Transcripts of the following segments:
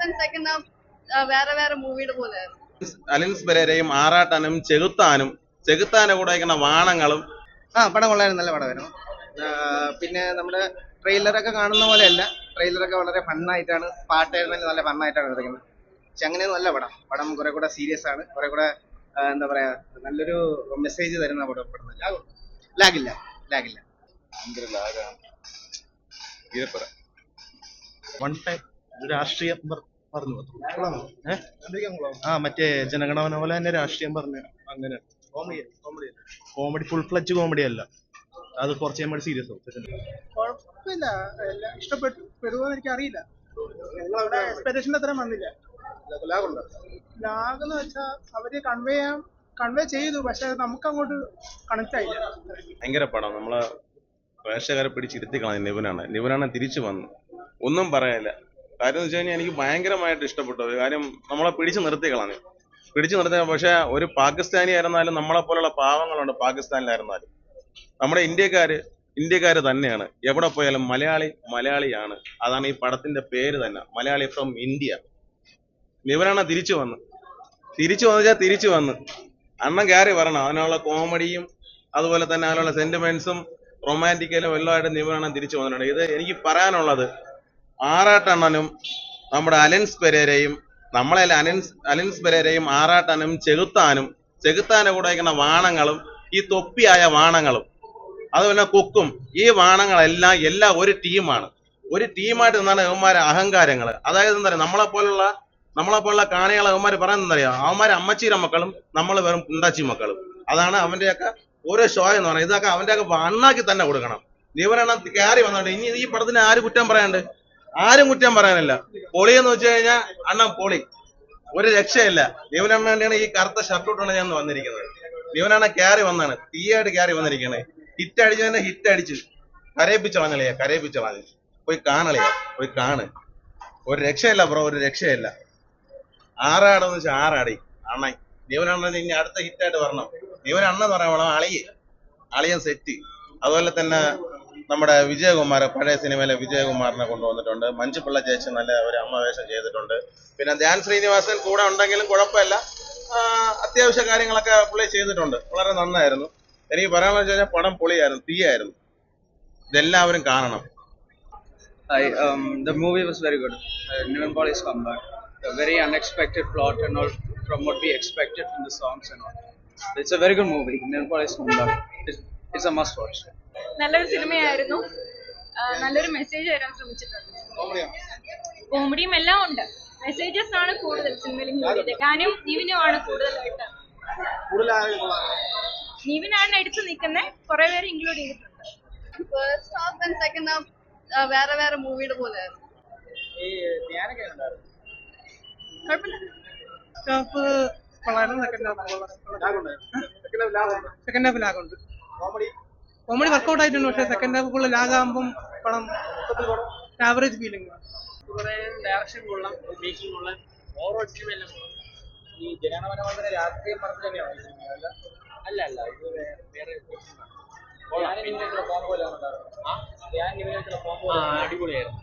And second half വേറെ വേറെ മൂവിയുടെ പോലെയായിരുന്നു. അലിൻസ് പെരേരയും ആറാട്ടനും ചെകുത്താന്റെ കൂടെ വയ്ക്കുന്ന വാണങ്ങളും. പടം കൊള്ളായിരുന്നു, നല്ല പടമായിരുന്നു. പിന്നെ നമ്മുടെ ട്രെയിലറൊക്കെ കാണുന്ന പോലെയല്ല, ട്രെയിലറൊക്കെ വളരെ ഫണ്ണായിട്ടാണ്, പാട്ടായിരുന്നാലും നല്ല ഫണ്ണായിട്ടാണ് എടുക്കുന്നത്. പക്ഷെ അങ്ങനെ നല്ല പടം കുറെ കൂടെ സീരിയസ് ആണ്, കുറെ കൂടെ എന്താ പറയാ, നല്ലൊരു മെസ്സേജ് തരുന്ന പടം. ലാഗില്ല. ഭയങ്കര ലാഗാണ്. തീരെപ്പറ വൺ ടൈം രാഷ്ട്രീയം പറഞ്ഞു മറ്റേ ജനഗണമന പോലെ തന്നെ രാഷ്ട്രീയം പറഞ്ഞു. അങ്ങനെ കോമഡി ഫുൾ ഫ്ലച്ച് കോമഡി അല്ല, അത് കുറച്ച് നമ്മൾ സീരിയസ് ആവും. കുഴപ്പമില്ല, എല്ലാം ഇഷ്ടപ്പെടുമെന്ന് എനിക്ക് അറിയില്ല. നിങ്ങളവിടെ എക്സ്പെക്ടേഷൻ്റെ അത്രയും വന്നില്ല. ലാഗെന്ന് വെച്ചാൽ അവര് കൺവേ ചെയ്തു, പക്ഷെ നമുക്ക് അങ്ങോട്ട് കണക്ട് ആയില്ല. ഭയങ്കര പടം. നമ്മളെ പ്രേക്ഷകരെ പിടിച്ചിരുത്തി കളഞ്ഞു. നിവിനാണ് തിരിച്ചു വന്നു. ഒന്നും പറയാനില്ല. കാര്യം എന്ന് വെച്ച് കഴിഞ്ഞാൽ എനിക്ക് ഭയങ്കരമായിട്ട് ഇഷ്ടപ്പെട്ടു. കാര്യം നമ്മളെ പിടിച്ചു നിർത്തിയ. പക്ഷെ ഒരു പാകിസ്ഥാനി ആയിരുന്നാലും നമ്മളെ പോലുള്ള പാവങ്ങളുണ്ട് പാകിസ്ഥാനിലായിരുന്നാലും. നമ്മുടെ ഇന്ത്യക്കാര് തന്നെയാണ്. എവിടെ പോയാലും മലയാളിയാണ്. അതാണ് ഈ പടത്തിന്റെ പേര് തന്നെ, മലയാളി ഫ്രം ഇന്ത്യ. നിവിനാണ് തിരിച്ചു വന്ന് അണ്ണൻ കയറി വരണം. അതിനുള്ള കോമഡിയും അതുപോലെ തന്നെ അതിനുള്ള സെന്റിമെന്റ്സും റൊമാൻറ്റിക്കലും എല്ലാമായിട്ട് നിവിനാണ് തിരിച്ചു വന്നിട്ടുണ്ട്. ഇത് എനിക്ക് പറയാനുള്ളത്, ആറാട്ടണ്ണനും നമ്മുടെ അലിൻസ് പെരേരയും ആറാട്ടനും ചെകുത്താന്റെ കൂടെ വയ്ക്കുന്ന വാണങ്ങളും, ഈ തൊപ്പിയായ വാണങ്ങളും, അതുപോലെ കുക്കും, ഈ വാണങ്ങളെല്ലാം ഒരു ടീമാണ്. ഒരു ടീമായിട്ട് നിന്നാണ് ഇവന്മാരെ അഹങ്കാരങ്ങള്. അതായത് എന്താ പറയുക, നമ്മളെപ്പോലുള്ള കാണികളെ അവന്മാര് പറയുന്നത് അറിയാം, അവന്മാര് അമ്മച്ചീര മക്കളും നമ്മൾ വെറും പുണ്ടാച്ചി മക്കളും. അതാണ് അവന്റെയൊക്കെ ഓരോ ഷോ എന്ന് പറയുന്നത്. ഇതൊക്കെ അവന്റെയൊക്കെ അണ്ണാക്കി തന്നെ കൊടുക്കണം. നിവരെണ്ണം കയറി വന്നോണ്ട് ഇനി ഈ പടത്തിന് ആരും കുറ്റം പറയാനില്ല. പൊളി എന്ന് വെച്ച് കഴിഞ്ഞാൽ അണ്ണൻ പൊളി, ഒരു രക്ഷയില്ല. നിവനെണ്ണാണ് ഈ കറുത്ത ഷർട്ട് ഇട്ടാണ് ഞാൻ വന്നിരിക്കുന്നത്. നിവനാണ് കയറി വന്നാണ്, തീയായിട്ട് കയറി വന്നിരിക്കണേ. ഹിറ്റ് അടിച്ച് കരയിപ്പിച്ച കളഞ്ഞ. പോയി കാണ്. ഒരു രക്ഷയില്ല ബ്രോ, ഒരു രക്ഷയില്ല. ആറാടെന്ന് വെച്ചാൽ ആറാടി അണ്ണൻ. നിവനണ്ണൻ ഇനി അടുത്ത ഹിറ്റായിട്ട് വരണം. നിവനണ്ണൻ എന്ന് പറയാൻ അളിയൻ സെറ്റ്. അതുപോലെ തന്നെ നമ്മുടെ വിജയകുമാർ, പഴയ സിനിമയിലെ വിജയകുമാറിനെ കൊണ്ടുവന്നിട്ടുണ്ട്. മഞ്ജുപിള്ള ചേച്ചി നല്ല ഒരു അമ്മ വേഷം ചെയ്തിട്ടുണ്ട്. പിന്നെ ധ്യാൻ ശ്രീനിവാസൻ കൂടെ ഉണ്ടെങ്കിലും കുഴപ്പമില്ല, അത്യാവശ്യ കാര്യങ്ങളൊക്കെ പുള്ളി ചെയ്തിട്ടുണ്ട്. വളരെ നന്നായിരുന്നു. എനിക്ക് പറയാൻ വെച്ച് കഴിഞ്ഞാൽ പടം പൊളിയായിരുന്നു, തീയായിരുന്നു. ഇതെല്ലാവരും കാണണം. The movie was very good. Niven Pauli's comeback, a very unexpected plot and all from what we expected from the songs and all. It's a very good movie. Niven Pauli's comeback. It's a must watch. നല്ലൊരു സിനിമയായിരുന്നു. നല്ലൊരു message തരാൻ ശ്രമിച്ചിട്ടുണ്ട്. കോമഡിയും എല്ലാം ഉണ്ട്. Messages ആണ് കൂടുതൽ സിനിമയിൽ. ഞാനും നിവിനുമാണ് കൂടുതലായിട്ട്. നിവിനാണ് എടുത്തു നിൽക്കുന്നത്. കുറെ പേര് ഇൻക്ലൂഡ് ചെയ്തിട്ടുണ്ട്. First half and second half വേറെ വേറെ മൂവിയുടെ പോലെയായിരുന്നു. സെക്കൻഡ് ഹാഫ് ലാഗുണ്ട്. കോമഡി വർക്കൗട്ട് ആയിട്ടുണ്ട്, പക്ഷെ സെക്കൻഡ് ഹാഫ് ഫുള്ള് ലാഗാകുമ്പം പടം ആവറേജ് ഫീലിംഗ്. കുറെ ഡയറക്ഷൻ കൊള്ളാം, മേക്കിംഗ് കൊള്ളാം, ഓവറോൾ സിനിമയെല്ലാം കൊള്ളാം. ഈ ജനഗണമന രാഷ്ട്രീയം പറഞ്ഞു തന്നെയാണ് ഈ സിനിമ? അല്ല, ഇത് വേറെ അടിപൊളിയായിരുന്നു.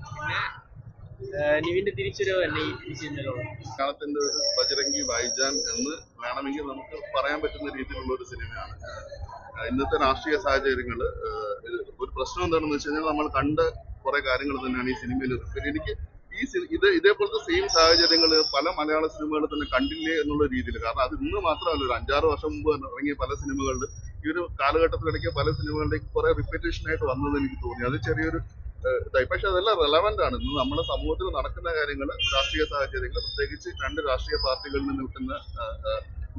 പിന്നെ നിവിന്റെ തിരിച്ചൊരു തന്നെ ഈ സിനിമയിലുള്ള മലയാളത്തിന്റെ ഒരു ബജരംഗി ഭായിജാൻ എന്ന് വേണമെങ്കിൽ നമുക്ക് പറയാൻ പറ്റുന്ന രീതിയിലുള്ള ഒരു സിനിമയാണ്. ഇന്നത്തെ രാഷ്ട്രീയ സാഹചര്യങ്ങൾ ഒരു പ്രശ്നം എന്താണെന്ന് വെച്ച് കഴിഞ്ഞാൽ നമ്മൾ കണ്ട കുറെ കാര്യങ്ങൾ തന്നെയാണ് ഈ സിനിമയിൽ. എനിക്ക് ഇതേപോലത്തെ സെയിം സാഹചര്യങ്ങൾ പല മലയാള സിനിമകൾ തന്നെ കണ്ടില്ലേ എന്നുള്ള രീതിയിൽ. കാരണം അത് ഇന്ന് മാത്രമല്ല, ഒരു 5-6 വർഷം മുമ്പ് ഇറങ്ങിയ പല സിനിമകളിൽ ഈ ഒരു കാലഘട്ടത്തിലിടയ്ക്ക് പല സിനിമകളിലേക്ക് കുറെ റിപ്പീറ്റേഷൻ ആയിട്ട് വന്നത് എനിക്ക് തോന്നി. അത് ചെറിയൊരു ഇതായി. പക്ഷെ അതെല്ലാം റെലവെന്റ് ആണ്. ഇന്ന് നമ്മുടെ സമൂഹത്തിൽ നടക്കുന്ന കാര്യങ്ങൾ, രാഷ്ട്രീയ സാഹചര്യങ്ങൾ, പ്രത്യേകിച്ച് രണ്ട് രാഷ്ട്രീയ പാർട്ടികളിൽ നിന്ന് നിൽക്കുന്ന,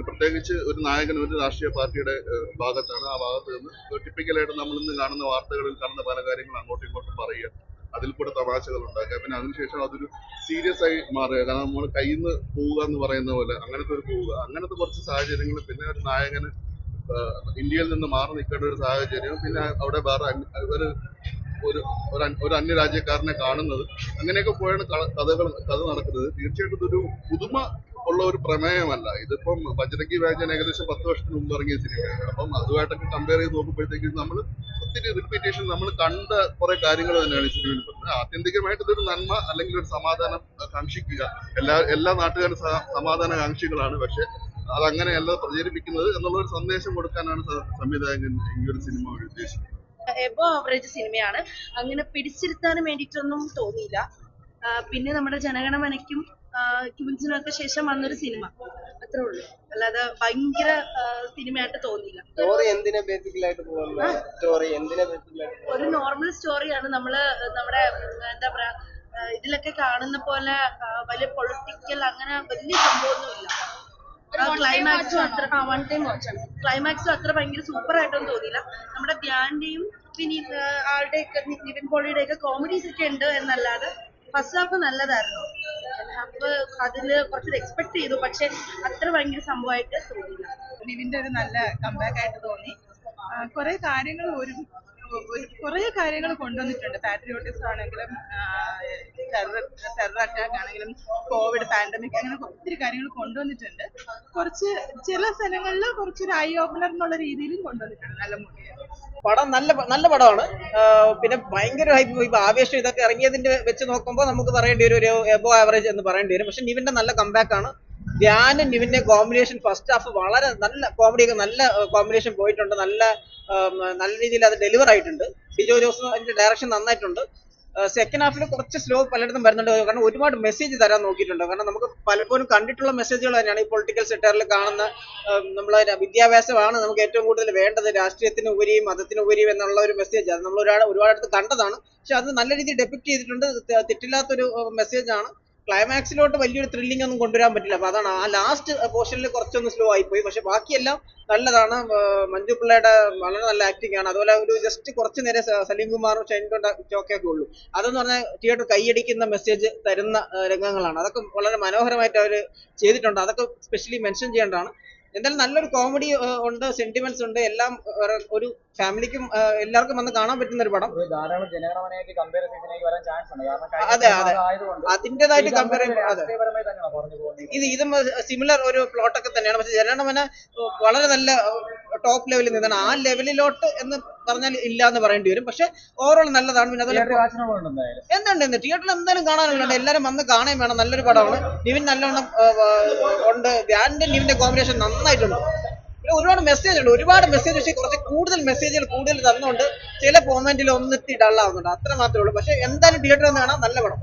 പ്രത്യേകിച്ച് ഒരു നായകൻ ഒരു രാഷ്ട്രീയ പാർട്ടിയുടെ ഭാഗത്താണ്. ആ ഭാഗത്ത് നിന്ന് ടിപ്പിക്കലായിട്ട് നമ്മൾ ഇന്ന് കാണുന്ന വാർത്തകളിൽ കാണുന്ന പല കാര്യങ്ങളും അങ്ങോട്ടും ഇങ്ങോട്ടും പറയുക, അതിൽ കൂടെ തമാശകൾ ഉണ്ടാക്കുക, പിന്നെ അതിനുശേഷം അതൊരു സീരിയസ് ആയി മാറുക. കാരണം നമ്മൾ കയ്യിൽ നിന്ന് പോവുക എന്ന് പറയുന്ന പോലെ അങ്ങനത്തെ ഒരു പോവുക, അങ്ങനത്തെ കുറച്ച് സാഹചര്യങ്ങൾ. പിന്നെ ഒരു നായകന് ഇന്ത്യയിൽ നിന്ന് മാറി നിൽക്കേണ്ട ഒരു സാഹചര്യം, പിന്നെ അവിടെ വേറെ ഒരു അന്യരാജ്യക്കാരനെ കാണുന്നത്, അങ്ങനെയൊക്കെ പോയാണ് കഥ നടക്കുന്നത്. തീർച്ചയായിട്ടും ഇതൊരു പുതുമ ഉള്ള ഒരു പ്രമേയമല്ല. ഇതിപ്പം ബജരംഗി ഭായിജാൻ ഏകദേശം 10 വർഷത്തിന് മുമ്പ് ഇറങ്ങിയ സിനിമയാണ്. അപ്പം അതുമായിട്ടൊക്കെ കമ്പയർ ചെയ്ത് നോക്കുമ്പോഴത്തേക്കും നമ്മൾ ഒത്തിരി റിപ്പീറ്റേഷൻ നമ്മൾ കണ്ട കുറെ കാര്യങ്ങൾ തന്നെയാണ് ഈ സിനിമയിൽ പറഞ്ഞത്. ആത്യന്തികമായിട്ട് ഇതൊരു നന്മ അല്ലെങ്കിൽ ഒരു സമാധാനം കാക്ഷിക്കുക. എല്ലാ നാട്ടുകാരും സമാധാന കാക്ഷികളാണ്. പക്ഷെ അതങ്ങനെയല്ല പ്രചരിപ്പിക്കുന്നത് എന്നുള്ള ഒരു സന്ദേശം കൊടുക്കാനാണ് സംവിധായകൻ ഈ ഒരു സിനിമ ഉദ്ദേശിക്കുന്നത്. എബോ ആവറേജ് സിനിമയാണ്. അങ്ങനെ പിടിച്ചിരുത്താനും വേണ്ടിയിട്ടൊന്നും തോന്നിയില്ല. പിന്നെ നമ്മുടെ ജനഗണമനയ്ക്കും ക്യൂൻസിനും ഒക്കെ ശേഷം വന്നൊരു സിനിമ, അത്രേ ഉള്ളൂ. അല്ലാതെ ഭയങ്കര സിനിമയായിട്ട് തോന്നിയില്ല. സ്റ്റോറി എന്തിനാ ബേസിക്കലായിട്ട് പോകുന്നത്? സ്റ്റോറി എന്തിനാ ബേസിക്കലായിട്ട്? ഒരു നോർമൽ സ്റ്റോറിയാണ്. നമ്മുടെ എന്താ പറയാ, ഇതിലൊക്കെ കാണുന്ന പോലെ വലിയ പൊളിറ്റിക്കൽ അങ്ങനെ വലിയ സംഭവമൊന്നുമില്ല. ക്ലൈമാക്സും അത്ര വൺ ടൈം വാച്ചാണ്. ക്ലൈമാക്സും അത്ര ഭയങ്കര സൂപ്പർ ആയിട്ടൊന്നും തോന്നിയില്ല. നമ്മുടെ ധ്യാന്റെയും പിന്നെ ആളുടെയൊക്കെ നിവിൻ പോളിയുടെ കോമഡീസ് ഒക്കെ ഉണ്ട് എന്നല്ലാതെ ഫസ്റ്റ് ഹാഫ് നല്ലതായിരുന്നു. ഹാഫ് അതില് കുറച്ചൊരു എക്സ്പെക്ട് ചെയ്തു, പക്ഷെ അത്ര ഭയങ്കര സംഭവമായിട്ട് തോന്നിയില്ല. നിവിന്റെ ഒരു നല്ല കംബാക്ക് ആയിട്ട് തോന്നി. കുറെ കാര്യങ്ങൾ കൊണ്ടുവന്നിട്ടുണ്ട്. പാട്രിയോട്ടിസം ആണെങ്കിലും ടെറർ അറ്റാക്ക് ആണെങ്കിലും കോവിഡ് പാൻഡമിക്, അങ്ങനെ ഒത്തിരി കാര്യങ്ങൾ കൊണ്ടുവന്നിട്ടുണ്ട്. ചില സ്ഥലങ്ങളിൽ കുറച്ചൊരു ഐ ഓപ്പണർ എന്നുള്ള രീതിയിലും കൊണ്ടുവന്നിട്ടുണ്ട്. നല്ല മൂവിയാണ്. പടം നല്ല പടമാണ്. പിന്നെ ഭയങ്കര ഹൈപ്പ്, ആവേശം ഇതൊക്കെ ഇറങ്ങിയതിന്റെ വെച്ച് നോക്കുമ്പോൾ നമുക്ക് പറയേണ്ടി വരും ഒരു എബോ ആവറേജ് എന്ന് പറയേണ്ടി വരും. പക്ഷെ നിവിന്റെ നല്ല കംബാക്ക് ആണ്. ധ്യാനും നിവിന്റെ കോമ്പിനേഷൻ ഫസ്റ്റ് ഹാഫ് വളരെ നല്ല കോമഡിയൊക്കെ, നല്ല കോമ്പിനേഷൻ പോയിട്ടുണ്ട്. നല്ല രീതിയിൽ അത് ഡെലിവർ ആയിട്ടുണ്ട്. ഡിജോ ജോസ് അതിന്റെ ഡയറക്ഷൻ നന്നായിട്ടുണ്ട്. സെക്കൻഡ് ഹാഫിൽ കുറച്ച് സ്ലോ പലയിടത്തും വരുന്നുണ്ട്. കാരണം ഒരുപാട് മെസ്സേജ് തരാൻ നോക്കിയിട്ടുണ്ട്. കാരണം നമുക്ക് പലപ്പോഴും കണ്ടിട്ടുള്ള മെസ്സേജുകൾ തന്നെയാണ് ഈ പൊളിറ്റിക്കൽ സെക്ടറിൽ കാണുന്ന. നമ്മളെ വിദ്യാഭ്യാസമാണ് നമുക്ക് ഏറ്റവും കൂടുതൽ വേണ്ടത്, രാഷ്ട്രീയത്തിന് ഉപരിയും മതത്തിന് ഉപരിയും എന്നുള്ള ഒരു മെസ്സേജ് അത് നമ്മൾ ഒരുപാടടുത്ത് കണ്ടതാണ്. പക്ഷെ അത് നല്ല രീതിയിൽ ഡെപിക്ട് ചെയ്തിട്ടുണ്ട്. തെറ്റില്ലാത്തൊരു മെസ്സേജാണ്. ക്ലൈമാക്സിലോട്ട് വലിയൊരു ത്രില്ലിംഗ് ഒന്നും കൊണ്ടുവരാൻ പറ്റില്ല. അപ്പൊ അതാണ് ആ ലാസ്റ്റ് പോർഷനിൽ കുറച്ചൊന്ന് സ്ലോ ആയിപ്പോയി. പക്ഷെ ബാക്കിയെല്ലാം നല്ലതാണ്. മഞ്ജു പിള്ളയുടെ വളരെ നല്ല ആക്ടിംഗ് ആണ്. അതുപോലെ ഒരു ജസ്റ്റ് കുറച്ച് നേരം സലീം കുമാറും ഷൈൻഡോണ്ട ചോക്കൊക്കെ ഉള്ളൂ. അതെന്ന് പറഞ്ഞാൽ തിയേറ്റർ കൈയടിക്കുന്ന മെസ്സേജ് തരുന്ന രംഗങ്ങളാണ്. അതൊക്കെ വളരെ മനോഹരമായിട്ട് അവർ ചെയ്തിട്ടുണ്ട്. അതൊക്കെ സ്പെഷ്യലി മെൻഷൻ ചെയ്യേണ്ടതാണ്. എന്തായാലും നല്ലൊരു കോമഡി ഉണ്ട്, സെന്റിമെന്റ്സ് ഉണ്ട്, എല്ലാം ഒരു ഫാമിലിക്കും എല്ലാവർക്കും വന്ന് കാണാൻ പറ്റുന്ന ഒരു പടം. ധാരാളം ജനഗണമനയായിട്ട് കമ്പയർ ചെയ്തതിലേക്ക് വരാൻ ചാൻസ് ഉണ്ട്. അതെ അതിന്റേതായിട്ട് കമ്പയർ ഇതും സിമിലർ ഒരു പ്ലോട്ടൊക്കെ തന്നെയാണ്. പക്ഷെ ജനഗണമന വളരെ നല്ല ടോപ്പ് ലെവലിൽ നിന്നാണ്. ആ ലെവലിലോട്ട് എന്ന് പറഞ്ഞാൽ ഇല്ല എന്ന് പറയേണ്ടി വരും. പക്ഷെ ഓവറോൾ നല്ലതാണ്. പിന്നെ അതുപോലെ എന്തുണ്ട് തിയേറ്ററിൽ എന്തായാലും കാണാനുണ്ട്. എല്ലാവരും വന്ന് കാണുകയും വേണം. നല്ലൊരു പടമാണ്. നിവിൻ നല്ലോണം ഉണ്ട്. ധ്യാനിന്റെ നിവിന്റെ കോമ്പിനേഷൻ നന്നായിട്ടുണ്ട്. പിന്നെ ഒരുപാട് മെസ്സേജ് ഉണ്ട്. ഒരുപാട് മെസ്സേജ്, പക്ഷേ കുറച്ച് മെസ്സേജുകൾ കൂടുതൽ തന്നുകൊണ്ട് ചില മൊമെന്റിൽ ഒന്നിട്ട് ഡള്ളാവുന്നുണ്ട്. അത്ര മാത്രമേ ഉള്ളൂ. പക്ഷെ എന്തായാലും തിയേറ്ററിൽ നിന്ന് കാണാൻ നല്ല പടം.